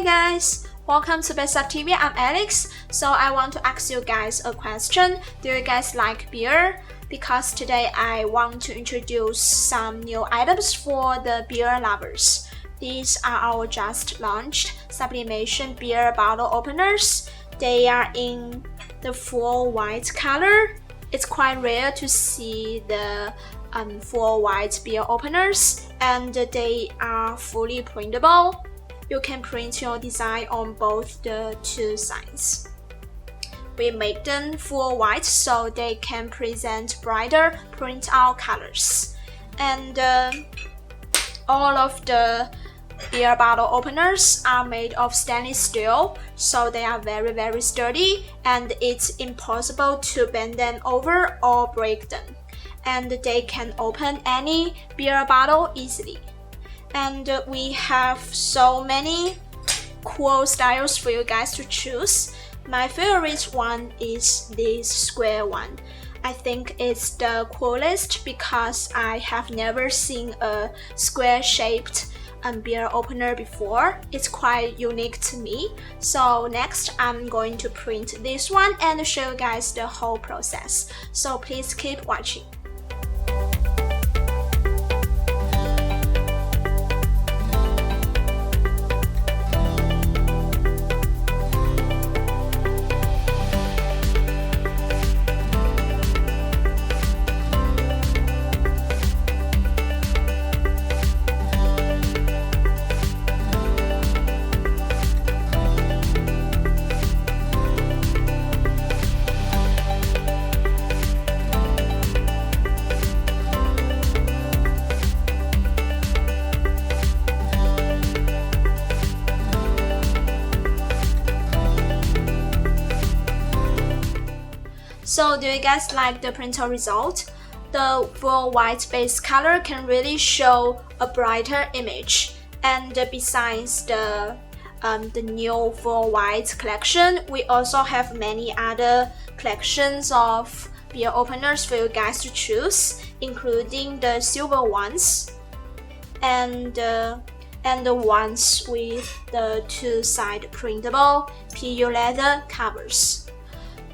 guys, welcome to BestSub TV. I'm Alex. So I want to ask you guys a question. Do you guys like beer? Because today I want to introduce some new items for the beer lovers. These are our just launched Sublimation beer bottle openers. They are in the full white color. It's quite rare to see the full white beer openers, and they are fully printable. You can print your design on both the two sides. We make them full white so they can present brighter printout colors. And all of the beer bottle openers are made of stainless steel, so they are very sturdy, and it's impossible to bend them over or break them. And they can open any beer bottle easily. And we have so many cool styles for you guys to choose. My favorite one is this square one. I think it's the coolest because I have never seen a square-shaped beer opener before. It's quite unique to me. So next, I'm going to print this one and show you guys the whole process. So please keep watching. So do you guys like the printer result? The full white base color can really show a brighter image. And besides the new full white collection, we also have many other collections of beer openers for you guys to choose, including the silver ones and the ones with the two-side printable PU leather covers.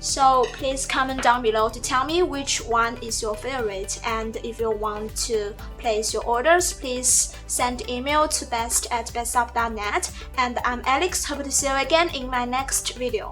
So please comment down below to tell me which one is your favorite, and if you want to place your orders, please send email to best@bestsub.net. And I'm Alex. Hope to see you again in my next video.